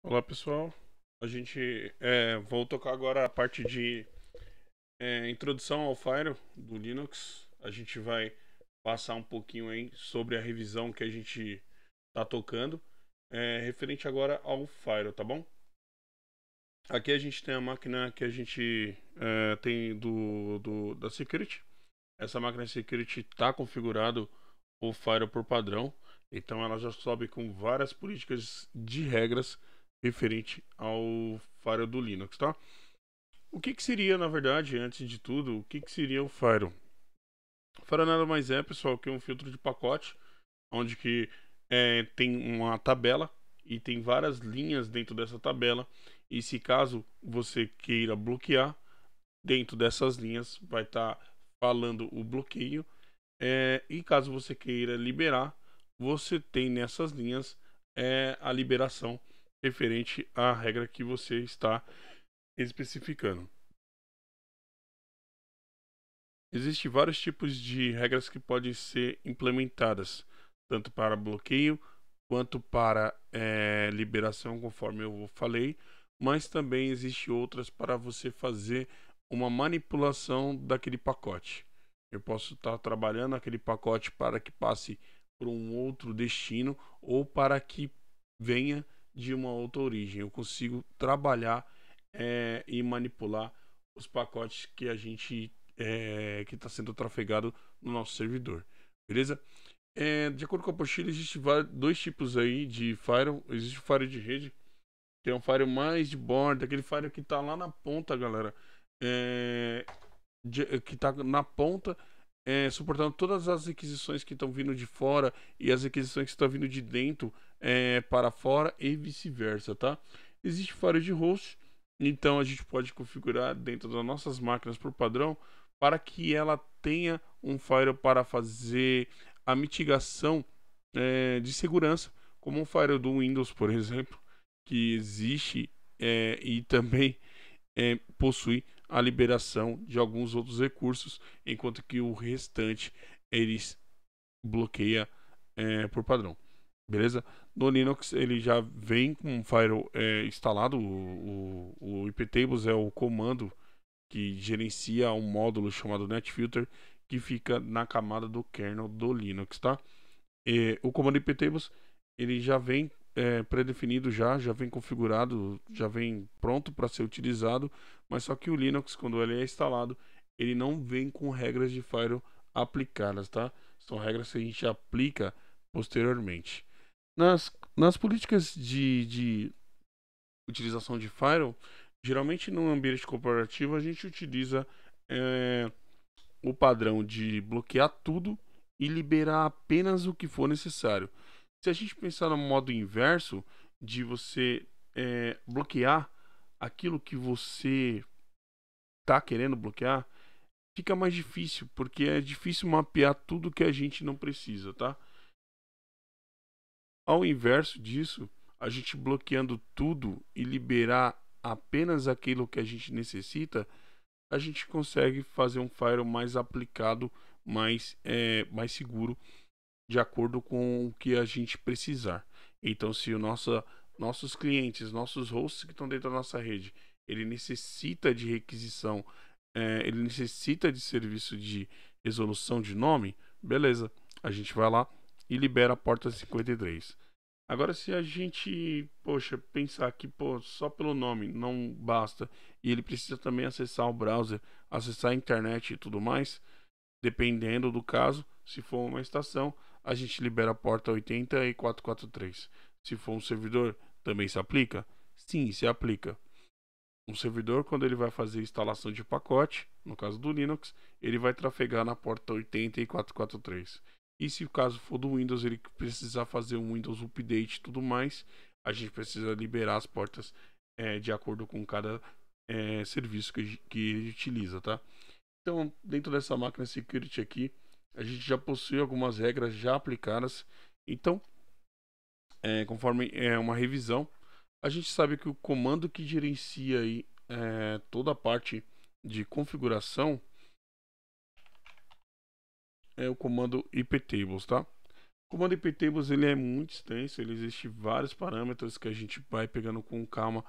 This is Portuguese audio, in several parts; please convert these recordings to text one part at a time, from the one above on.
Olá pessoal, a gente vou tocar agora a parte de introdução ao Fire do Linux. A gente vai passar um pouquinho aí sobre a revisão que a gente tá tocando, referente agora ao Fire, tá bom? Aqui a gente tem a máquina que a gente tem da Security. Essa máquina Security está configurado o Fire por padrão, então ela já sobe com várias políticas de regras referente ao Fire do Linux, tá? O que seria, na verdade, antes de tudo, o que seria o Fire? O Fire nada mais é, pessoal, que um filtro de pacote, onde que tem uma tabela e tem várias linhas dentro dessa tabela, e se caso você queira bloquear, dentro dessas linhas vai estar falando o bloqueio. E caso você queira liberar, você tem nessas linhas a liberação referente à regra que você está especificando. Existem vários tipos de regras que podem ser implementadas, tanto para bloqueio quanto para liberação, conforme eu falei, mas também existe outras para você fazer uma manipulação daquele pacote. Eu posso estar trabalhando aquele pacote para que passe por um outro destino ou para que venha de uma outra origem. Eu consigo trabalhar e manipular os pacotes que a gente que está sendo trafegado no nosso servidor, beleza? De acordo com a apostila, existem dois tipos aí de firewall. Existe o firewall de rede, que é um firewall mais de borda, aquele firewall que está lá na ponta, galera. É, que está na ponta, suportando todas as requisições que estão vindo de fora e as requisições que estão vindo de dentro para fora e vice-versa, tá? Existe firewall de host, então a gente pode configurar dentro das nossas máquinas por padrão para que ela tenha um firewall para fazer a mitigação de segurança, como um firewall do Windows, por exemplo, que existe e também possui a liberação de alguns outros recursos, enquanto que o restante eles bloqueia por padrão. Beleza? No Linux ele já vem com um firewall instalado. O iptables é o comando que gerencia um módulo chamado netfilter que fica na camada do kernel do Linux, tá? O comando iptables ele já vem pré-definido, já vem configurado, já vem pronto para ser utilizado, mas só que o Linux, quando ele é instalado, ele não vem com regras de firewall aplicadas, tá? São regras que a gente aplica posteriormente. Nas políticas de utilização de firewall, geralmente no ambiente corporativo a gente utiliza é, o padrão de bloquear tudo e liberar apenas o que for necessário. Se a gente pensar no modo inverso, de você bloquear aquilo que você está querendo bloquear, fica mais difícil, porque é difícil mapear tudo que a gente não precisa, tá? Ao inverso disso, a gente bloqueando tudo e liberar apenas aquilo que a gente necessita, a gente consegue fazer um firewall mais aplicado, mais seguro, de acordo com o que a gente precisar. Então, se nossos clientes, nossos hosts que estão dentro da nossa rede, ele necessita de requisição, ele necessita de serviço de resolução de nome, beleza, a gente vai lá e libera a porta 53. Agora, se a gente, poxa, pensar que só pelo nome não basta e ele precisa também acessar o browser, acessar a internet e tudo mais, dependendo do caso, se for uma estação, a gente libera a porta 80 e 443. Se for um servidor, também se aplica? Sim, se aplica. Um servidor, quando ele vai fazer instalação de pacote, no caso do Linux, ele vai trafegar na porta 80 e 443. E se o caso for do Windows, ele precisar fazer um Windows Update e tudo mais, a gente precisa liberar as portas de acordo com cada serviço que ele utiliza, tá? Então, dentro dessa máquina security aqui, a gente já possui algumas regras já aplicadas. Então, conforme uma revisão, a gente sabe que o comando que gerencia aí, toda a parte de configuração é o comando iptables, tá? O comando iptables ele é muito extenso, ele existe vários parâmetros que a gente vai pegando com calma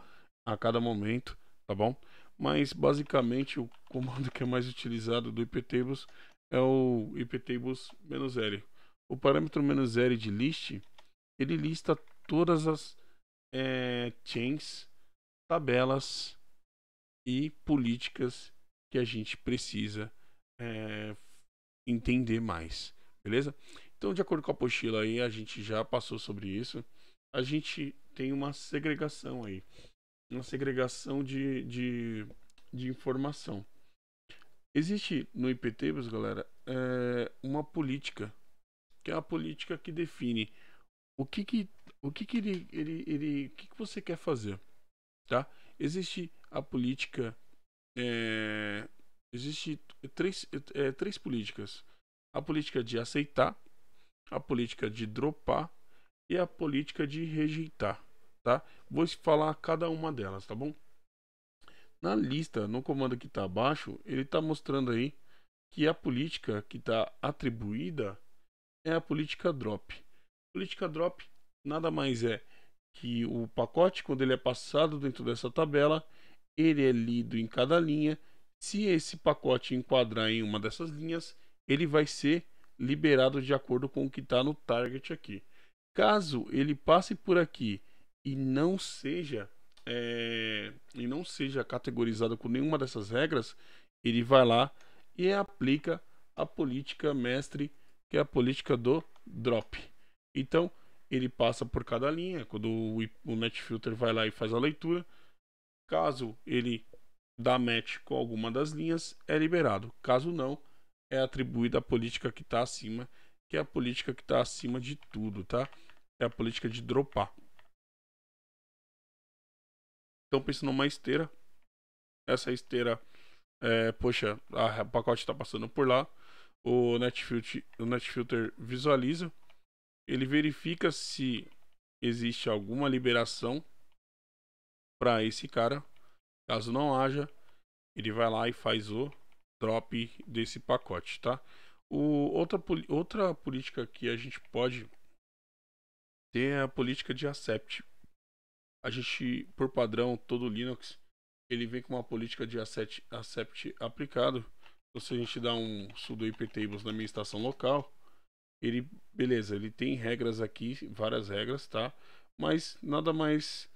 a cada momento, tá bom? Mas basicamente o comando que é mais utilizado do iptables é o iptables-l. O parâmetro "-l" de list, ele lista todas as chains, tabelas e políticas que a gente precisa entender mais, beleza? Então, de acordo com a apostila aí, a gente já passou sobre isso. A gente tem uma segregação aí, uma segregação de informação. Existe no iptables, galera, uma política, que é a política que define o que você quer fazer, tá? Existe a política, existe três políticas: a política de aceitar, a política de dropar e a política de rejeitar, tá? Vou falar cada uma delas, tá bom? Na lista, no comando que está abaixo, ele está mostrando aí que a política que está atribuída é a política drop. Política drop nada mais é que o pacote, quando ele é passado dentro dessa tabela, ele é lido em cada linha. Se esse pacote enquadrar em uma dessas linhas, ele vai ser liberado de acordo com o que está no target aqui. Caso ele passe por aqui e não seja categorizado com nenhuma dessas regras, ele vai lá e aplica a política mestre, que é a política do drop. Então ele passa por cada linha. Quando o NetFilter vai lá e faz a leitura, caso ele dá match com alguma das linhas, é liberado. Caso não, é atribuída a política que está acima, que é a política que está acima de tudo, tá? É a política de dropar. Então pensa numa esteira. Essa esteira, poxa, o pacote está passando por lá. O NetFilter visualiza. Ele verifica se existe alguma liberação para esse cara. Caso não haja, ele vai lá e faz o drop desse pacote, tá? Outra política que a gente pode ter é a política de accept. A gente, por padrão, todo Linux, ele vem com uma política de accept aplicado. Então, se a gente dá um sudo iptables na minha estação local, beleza, ele tem regras aqui, várias regras, tá? Mas nada mais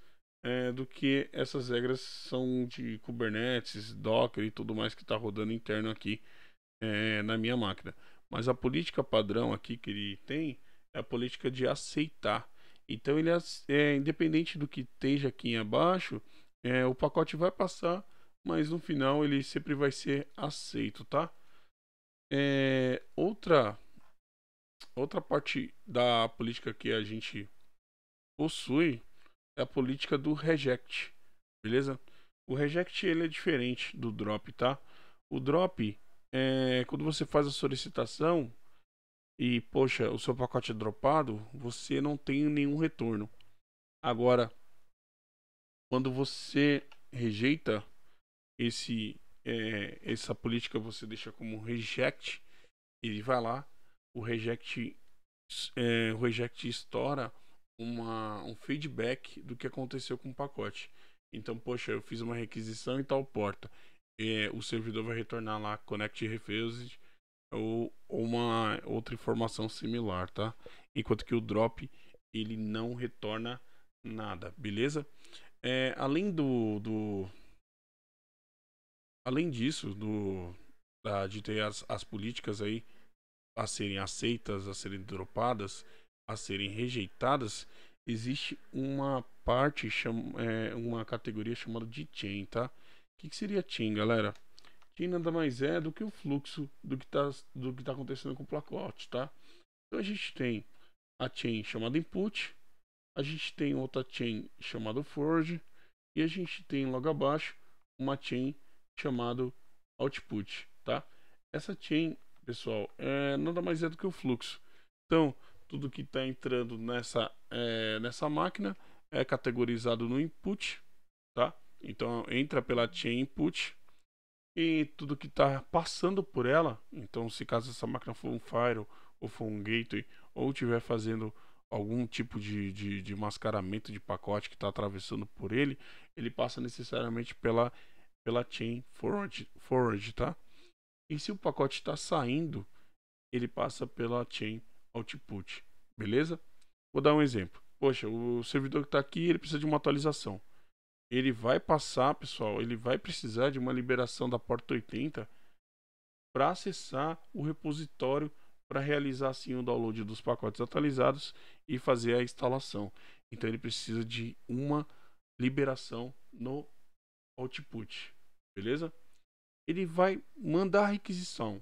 do que essas regras são de Kubernetes, Docker e tudo mais que está rodando interno aqui na minha máquina. Mas a política padrão aqui que ele tem é a política de aceitar. Então ele independente do que esteja aqui abaixo, o pacote vai passar, mas no final ele sempre vai ser aceito, tá? Outra parte da política que a gente possui é a política do reject, beleza? O reject ele é diferente do drop, tá? O drop quando você faz a solicitação e, poxa, o seu pacote é dropado, você não tem nenhum retorno. Agora, quando você rejeita essa política, você deixa como reject, ele vai lá, o reject estoura um feedback do que aconteceu com o pacote. Então, poxa, eu fiz uma requisição em tal porta. O servidor vai retornar lá connect refused ou uma outra informação similar, tá? Enquanto que o drop ele não retorna nada, beleza? Além disso, de ter as políticas aí a serem aceitas, a serem dropadas, a serem rejeitadas, existe uma parte, uma categoria chamada de chain, tá? O que seria chain, galera? Chain nada mais é do que o fluxo do que tá acontecendo com o pacote, tá? Então a gente tem a chain chamada input, a gente tem outra chain chamada forge e a gente tem logo abaixo uma chain chamada output, tá? Essa chain, pessoal, nada mais é do que o fluxo. Então, tudo que está entrando nessa máquina é categorizado no input, tá? Então, entra pela chain input e tudo que está passando por ela. Então, se caso essa máquina for um firewall, ou for um gateway, ou estiver fazendo algum tipo de mascaramento de pacote que está atravessando por ele, ele passa necessariamente pela chain forward, tá? E se o pacote está saindo, ele passa pela chain output, beleza? Vou dar um exemplo. Poxa, o servidor que está aqui, ele precisa de uma atualização. Ele vai passar, pessoal, ele vai precisar de uma liberação da porta 80 para acessar o repositório para realizar assim o download dos pacotes atualizados e fazer a instalação. Então ele precisa de uma liberação no output, beleza? Ele vai mandar a requisição,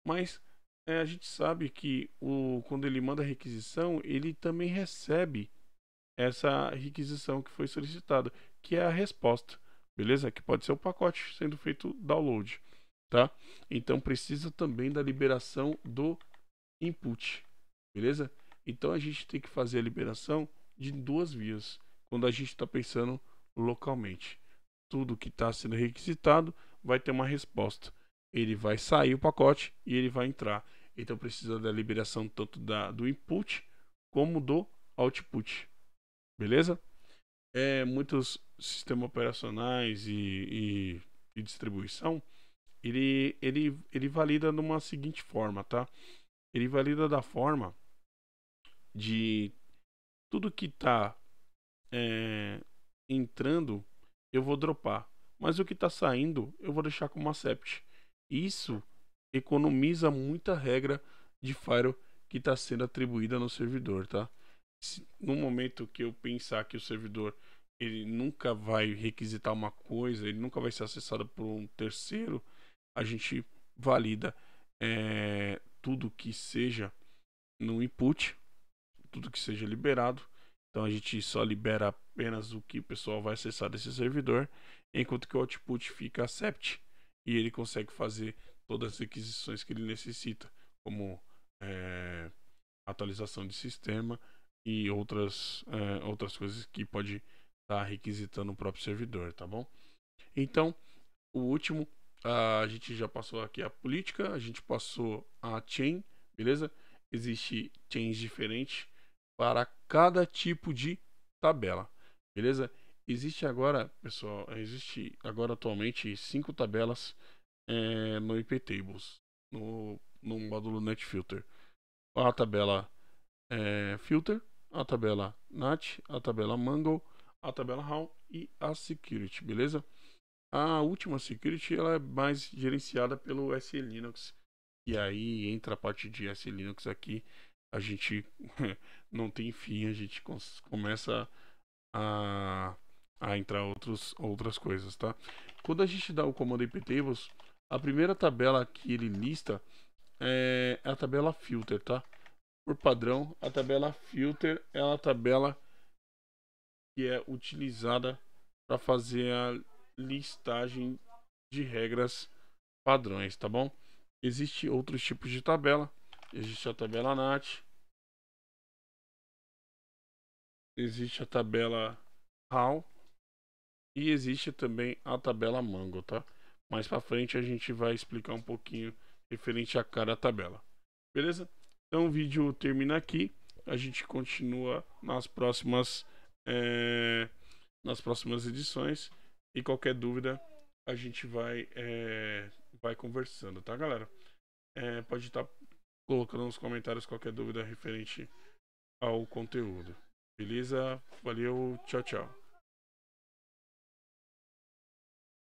mas a gente sabe que quando ele manda a requisição, ele também recebe essa requisição que foi solicitada, que é a resposta, beleza? Que pode ser o pacote sendo feito download, tá? Então precisa também da liberação do input, beleza? Então a gente tem que fazer a liberação de duas vias quando a gente está pensando localmente. Tudo que está sendo requisitado vai ter uma resposta. Ele vai sair o pacote e ele vai entrar. Então precisa da liberação tanto do input como do output. Beleza? Muitos sistemas operacionais e distribuição, ele valida numa seguinte forma, tá? Ele valida da forma de tudo que está entrando, eu vou dropar. Mas o que está saindo, eu vou deixar como accept. Isso economiza muita regra de firewall que está sendo atribuída no servidor, tá? No momento que eu pensar que o servidor ele nunca vai requisitar uma coisa, ele nunca vai ser acessado por um terceiro, a gente valida tudo que seja no input, tudo que seja liberado. Então a gente só libera apenas o que o pessoal vai acessar desse servidor, enquanto que o output fica accept e ele consegue fazer todas as requisições que ele necessita, como atualização de sistema e outras coisas que pode estar requisitando o próprio servidor, tá bom? Então, o último, a gente já passou aqui a política, a gente passou a chain, beleza? Existe chains diferentes para cada tipo de tabela, beleza? Existe agora, pessoal, atualmente 5 tabelas no iptables, no módulo NetFilter. A tabela filter, a tabela NAT, a tabela Mango, a tabela HAL e a Security, beleza? A última Security ela é mais gerenciada pelo SE Linux, e aí entra a parte de SE Linux aqui, a gente não tem fim, a gente começa a entrar outras coisas, tá? Quando a gente dá o comando iptables, a primeira tabela que ele lista é a tabela filter, tá? Por padrão, a tabela filter é a tabela que é utilizada para fazer a listagem de regras padrões, tá bom? Existem outros tipos de tabela. Existe a tabela NAT, existe a tabela HAL e existe também a tabela Mango, tá? Mais para frente a gente vai explicar um pouquinho referente a cada tabela. Beleza? Então o vídeo termina aqui. A gente continua nas próximas edições. E qualquer dúvida a gente vai conversando, tá, galera? Pode estar colocando nos comentários qualquer dúvida referente ao conteúdo. Beleza? Valeu, tchau, tchau.